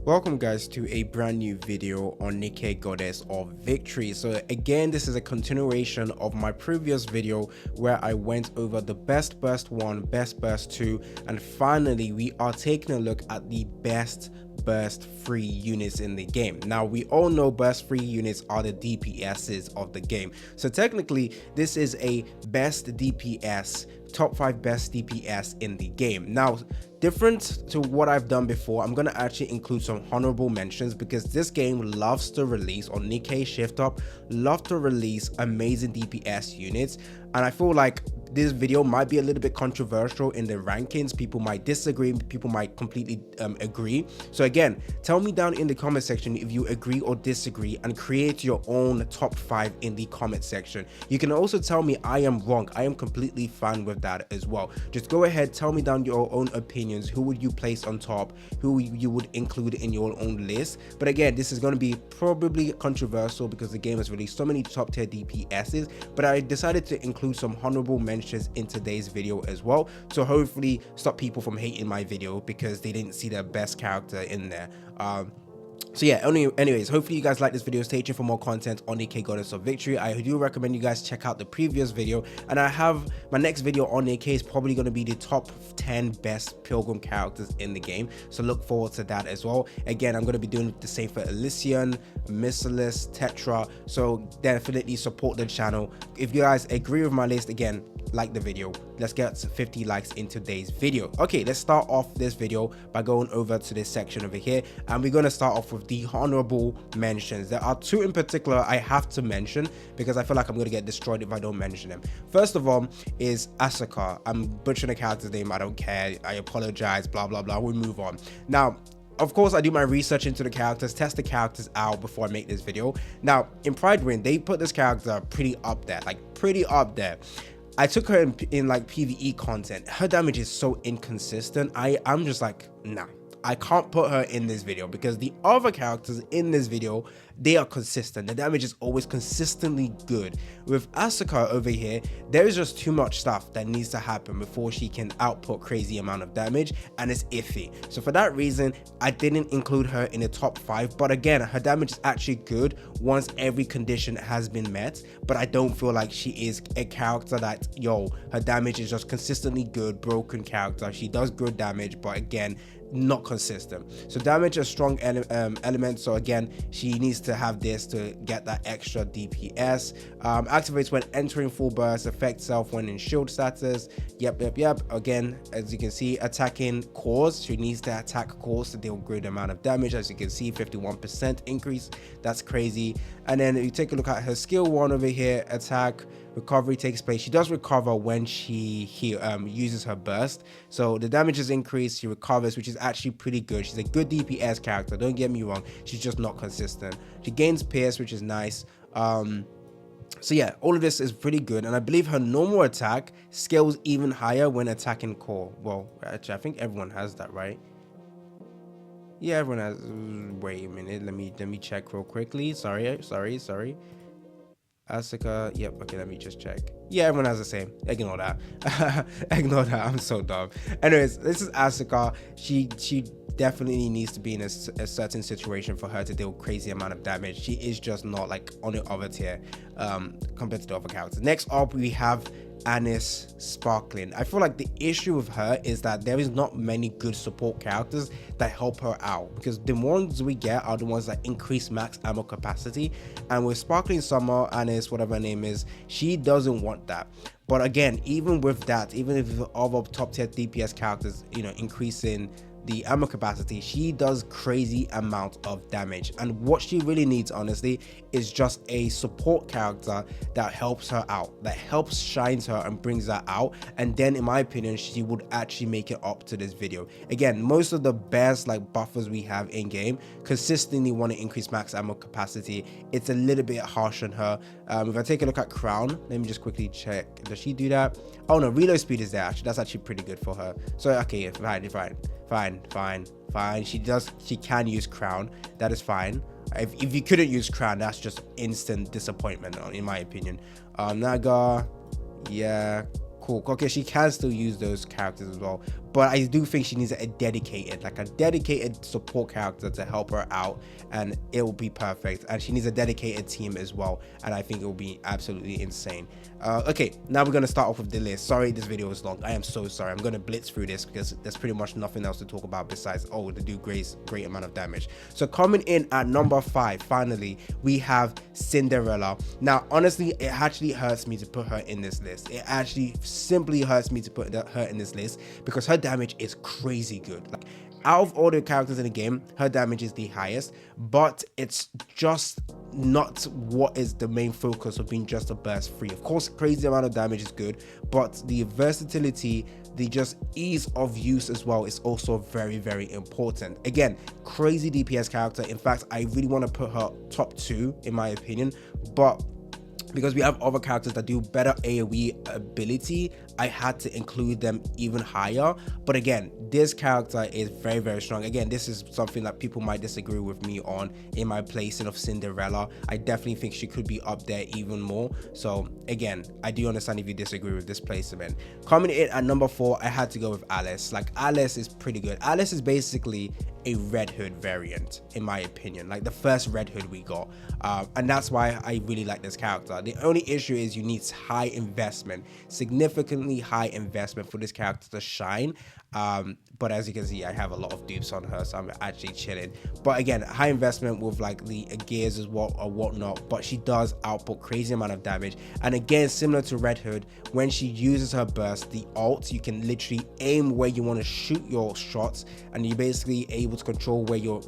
Welcome guys to a brand new video on NIKKE Goddess of Victory. So again, this is a continuation of my previous video where I went over the best burst 1, best burst 2, and finally we are taking a look at the best burst free units in the game. Now we all know burst free units are the DPSs of the game, so technically this is a best DPS, top 5 best DPS in the game. Now, different to what I've done before, I'm gonna actually include some honorable mentions because this game loves to release, or NIKKE Shift Up love to release amazing DPS units, and I feel like this video might be a little bit controversial in the rankings. People might disagree, people might completely agree. So again, tell me down in the comment section if you agree or disagree and create your own top 5 in the comment section. You can also tell me I am wrong. I am completely fine with that as well. Just go ahead, tell me down your own opinions. Who would you place on top? Who you would include in your own list? But again, this is going to be probably controversial because the game has released so many top tier DPSs, but I decided to include some honorable mentions in today's video as well, so hopefully stop people from hating my video because they didn't see the best character in there. So yeah, anyways, hopefully you guys like this video. Stay tuned for more content on NIKKE Goddess of Victory. I do recommend you guys check out the previous video, and I have my next video on NIKKE is probably going to be the top 10 best pilgrim characters in the game, so look forward to that as well. Again, I'm going to be doing the same for Elysian, Missilus, Tetra, so definitely support the channel. If you guys agree with my list, again, like the video. Let's get 50 likes in today's video. Okay, let's start off this video by going over to this section over here, and we're going to start off with the honorable mentions. There are 2 in particular I have to mention because I feel like I'm going to get destroyed if I don't mention them. First of all is Asuka. I'm butchering the character's name, I don't care, I apologize, blah blah blah. We'll move on. Now, of course, I do my research into the characters, test the characters out before I make this video. Now, in Pride Win, they put this character pretty up there, like pretty up there. I took her in like PvE content. Her damage is so inconsistent. I'm just like, nah, I can't put her in this video because the other characters in this video, they are consistent. The damage is always consistently good. With Asuka over here, there is just too much stuff that needs to happen before she can output crazy amount of damage, and it's iffy. So for that reason, I didn't include her in the top 5, but again, her damage is actually good once every condition has been met, but I don't feel like she is a character that, yo, her damage is just consistently good, broken character. She does good damage, but again, not consistent. So damage is a strong element, so again, she needs to have this to get that extra DPS. Activates when entering full burst, affects self when in shield status. Yep. Again, as you can see, attacking cores, she needs to attack cores to deal great amount of damage. As you can see, 51% increase, that's crazy. And then if you take a look at her skill 1 over here, attack recovery takes place. She does recover when she uses her burst, so the damage is increased, she recovers, which is actually pretty good. She's a good DPS character, don't get me wrong, she's just not consistent. She gains pierce, which is nice. So yeah, all of this is pretty good, and I believe her normal attack scales even higher when attacking core. Well, actually, I think everyone has that, right? Yeah, everyone has. Wait a minute, let me check real quickly. Sorry. Asuka, yep, okay, let me just check. Yeah, everyone has the same. Ignore that. Ignore that, I'm so dumb. Anyways, this is Asuka. She definitely needs to be in a certain situation for her to deal crazy amount of damage. She is just not like on the other tier compared to the other characters. Next up, we have Anis Sparkling. I feel like the issue with her is that there is not many good support characters that help her out, because the ones we get are the ones that increase max ammo capacity, and with Sparkling Summer, Anis, whatever her name is, she doesn't want that. But again, even with that, even if other top tier DPS characters, you know, increasing the ammo capacity, she does crazy amount of damage, and what she really needs, honestly, is just a support character that helps her out, that helps shines her and brings her out, and then in my opinion she would actually make it up to this video. Again, most of the best like buffers we have in game consistently want to increase max ammo capacity. It's a little bit harsh on her. If I take a look at Crown, let me just quickly check, does she do that? Oh no, reload speed is there, actually that's actually pretty good for her. So okay, yeah, fine. She can use Crown, that is fine. If you couldn't use Crown, that's just instant disappointment in my opinion. Naga, yeah, cool. Okay, she can still use those characters as well, but I do think she needs a dedicated support character to help her out, and it will be perfect. And she needs a dedicated team as well, and I think it will be absolutely insane. Okay, now we're gonna start off with the list. Sorry, this video is long. I am so sorry. I'm gonna blitz through this because there's pretty much nothing else to talk about besides, oh, they do great amount of damage. So coming in at number 5, finally, we have Cinderella. Now, honestly, it actually hurts me to put her in this list. It actually simply hurts me to put her in this list because her damage is crazy good. Like, out of all the characters in the game, her damage is the highest, but it's just not what is the main focus of being just a burst free. Of course, crazy amount of damage is good, but the versatility, the just ease of use as well is also very important. Again, crazy DPS character. In fact, I really want to put her top 2 in my opinion, but because we have other characters that do better AoE ability, I had to include them even higher. But again, this character is very strong. Again, this is something that people might disagree with me on in my placing of Cinderella. I definitely think she could be up there even more. So again, I do understand if you disagree with this placement. Coming in at number 4, I had to go with Alice. Like, Alice is pretty good. Alice is basically a Red Hood variant in my opinion, like the first Red Hood we got, and that's why I really like this character. The only issue is you need high investment, significantly high investment for this character to shine. But as you can see, I have a lot of dupes on her, so I'm actually chilling. But again, high investment with like the gears as well or whatnot, but she does output crazy amount of damage. And again, similar to Red Hood, when she uses her burst, the ult, you can literally aim where you want to shoot your shots, and you're basically able to control where your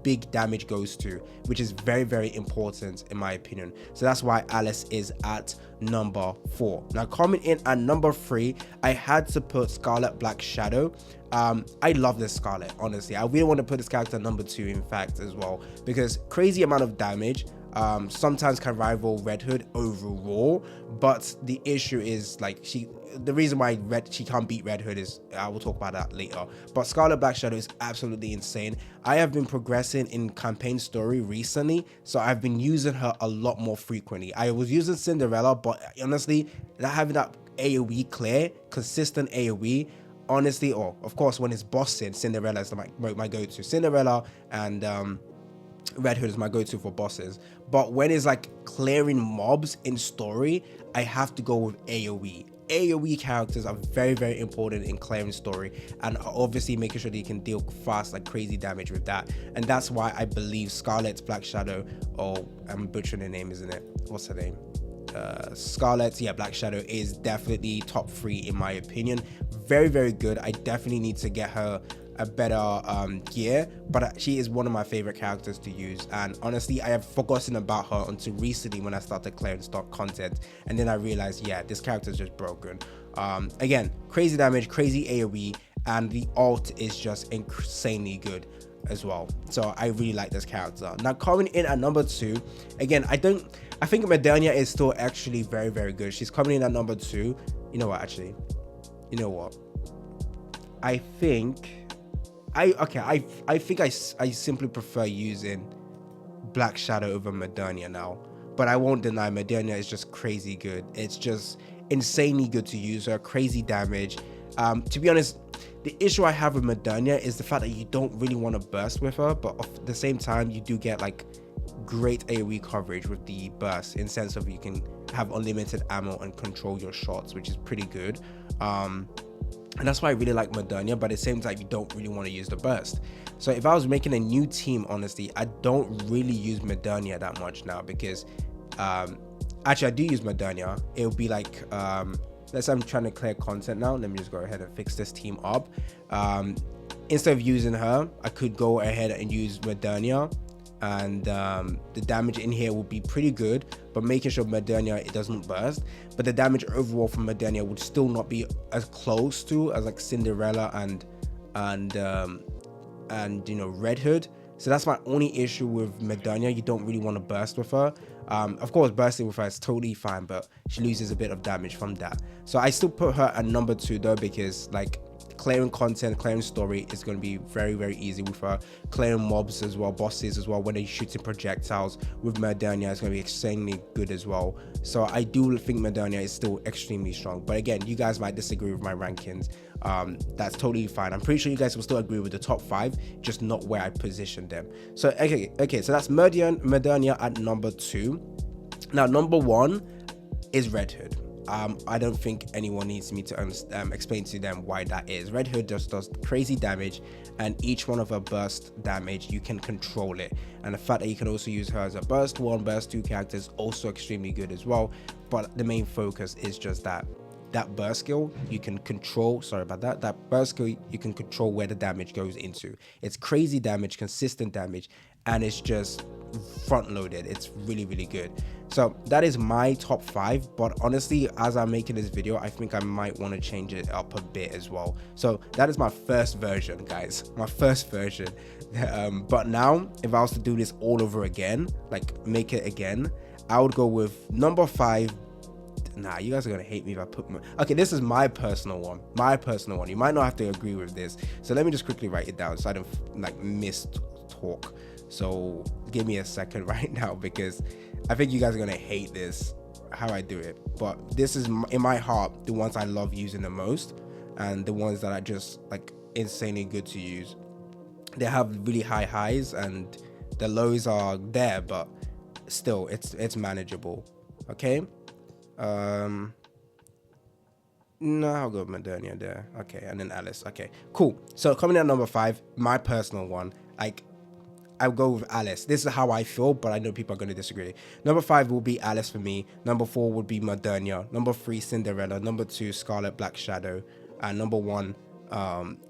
big damage goes to, which is very important in my opinion. So that's why Alice is at number 4. Now coming in at number 3, I had to put Scarlet Black Shadow. I love this Scarlet, honestly. I really want to put this character number 2 in fact as well, because crazy amount of damage, sometimes can rival Red Hood overall, but the issue is like the reason why she can't beat Red Hood is, I will talk about that later. But Scarlet Black Shadow is absolutely insane. I have been progressing in campaign story recently, so I've been using her a lot more frequently. I was using Cinderella, but honestly, not having that AoE clear, consistent AoE, honestly, or of course when it's bossing, Cinderella is my go-to. Cinderella and Red Hood is my go-to for bosses, but when it's like clearing mobs in story, I have to go with AoE. AoE characters are very important in clearing story, and obviously making sure that you can deal fast, like crazy damage with that. And that's why I believe Scarlet Black Shadow, or I'm butchering the name, isn't it? What's her name? Scarlet, yeah, Black Shadow is definitely top 3 in my opinion. Very good. I definitely need to get her a better gear, but she is one of my favorite characters to use. And honestly, I have forgotten about her until recently when I started clearing stock content, and then I realized, yeah, this character is just broken. Again, crazy damage, crazy AoE, and the ult is just insanely good as well. So I really like this character. Now coming in at number 2, again, I think Modernia is still actually very good. She's coming in at number 2. You know what, actually, you know what, I think I simply prefer using Black Shadow over Modernia now. But I won't deny Modernia is just crazy good. It's just insanely good to use her, crazy damage. To be honest, the issue I have with Modernia is the fact that you don't really want to burst with her, but at the same time you do get like great AoE coverage with the burst, in sense of you can have unlimited ammo and control your shots, which is pretty good. And that's why I really like Modernia, but at the same time, you don't really want to use the burst. So if I was making a new team, honestly, I don't really use Modernia that much now, because actually I do use Modernia. It'll be like, let's say I'm trying to clear content now. Let me just go ahead and fix this team up. Instead of using her, I could go ahead and use Modernia, and the damage in here will be pretty good, but making sure Modernia, it doesn't burst. But the damage overall from Modernia would still not be as close to as like Cinderella and you know, Red Hood. So that's my only issue with Modernia. You don't really want to burst with her. Of course, bursting with her is totally fine, but she loses a bit of damage from that. So I still put her at number 2 though, because like clearing content, clearing story is going to be very, very easy with her. Clearing mobs as well, bosses as well, when they're shooting projectiles with Modernia is going to be extremely good as well. So I do think Modernia is still extremely strong, but again, you guys might disagree with my rankings. That's totally fine. I'm pretty sure you guys will still agree with the top 5, just not where I positioned them. So okay, so that's Modernia at number 2. Now number 1 is Red Hood. I don't think anyone needs me to explain to them why that is. Red Hood just does crazy damage, and each one of her burst damage, you can control it. And the fact that you can also use her as a burst 1, burst 2 character is also extremely good as well. But the main focus is just that burst skill you can control. Sorry about that. That burst skill, you can control where the damage goes into. It's crazy damage, consistent damage, and it's just front loaded. It's really, really good. So that is my top 5, but honestly, as I'm making this video, I think I might want to change it up a bit as well. So that is my first version, guys, my first version. But now if I was to do this all over again, like make it again, I would go with number 5. Nah, you guys are gonna hate me if I put okay, this is my personal one. You might not have to agree with this, so let me just quickly write it down so I don't like miss talk. So give me a second right now, because I think you guys are gonna hate this, how I do it. But this is in my heart the ones I love using the most, and the ones that are just like insanely good to use. They have really high highs and the lows are there, but still it's manageable. Okay. No, I'll go with Modernia there. Okay, and then Alice. Okay, cool. So coming in at number 5, my personal one, like I'll go with Alice. This is how I feel, but I know people are going to disagree. Number 5 will be Alice for me. Number 4 would be Modernia. Number 3, Cinderella. Number 2, Scarlet Black Shadow. And number 1,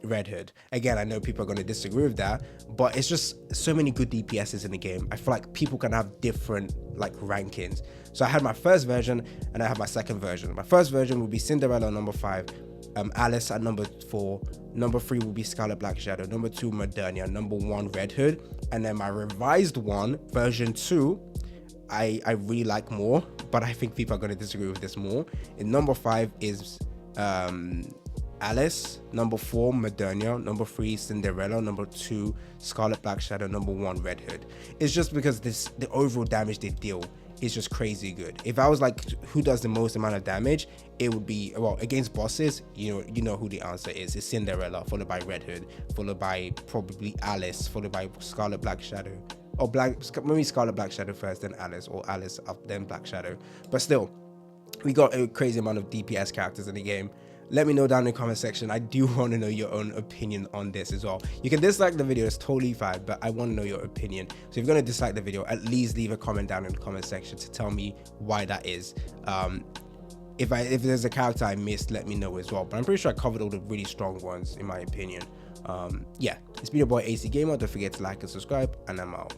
Red Hood. Again, I know people are going to disagree with that, but it's just so many good DPSs in the game. I feel like people can have different like rankings. So I had my first version and I have my second version. My first version will be Cinderella number 5, Alice at number 4, number 3 will be Scarlet Black Shadow, number 2 Modernia, number 1 Red Hood, and then my revised one, version 2, I really like more, but I think people are going to disagree with this more. In number 5 is Alice, number 4 Modernia, number 3 Cinderella, number 2 Scarlet Black Shadow, number 1 Red Hood. It's just because the overall damage they deal is just crazy good. If I was like who does the most amount of damage, it would be, well, against bosses, you know who the answer is. It's Cinderella, followed by Red Hood, followed by probably Alice, followed by Scarlet Black Shadow, or maybe Scarlet Black Shadow first, then Alice, or Alice up then Black Shadow. But still, we got a crazy amount of DPS characters in the game. Let me know down in the comment section. I do want to know your own opinion on this as well. You can dislike the video, it's totally fine, but I want to know your opinion. So if you're going to dislike the video, at least leave a comment down in the comment section to tell me why that is. If there's a character I missed, let me know as well. But I'm pretty sure I covered all the really strong ones in my opinion. Yeah, it's been your boy AC Gamer. Don't forget to like and subscribe, and I'm out.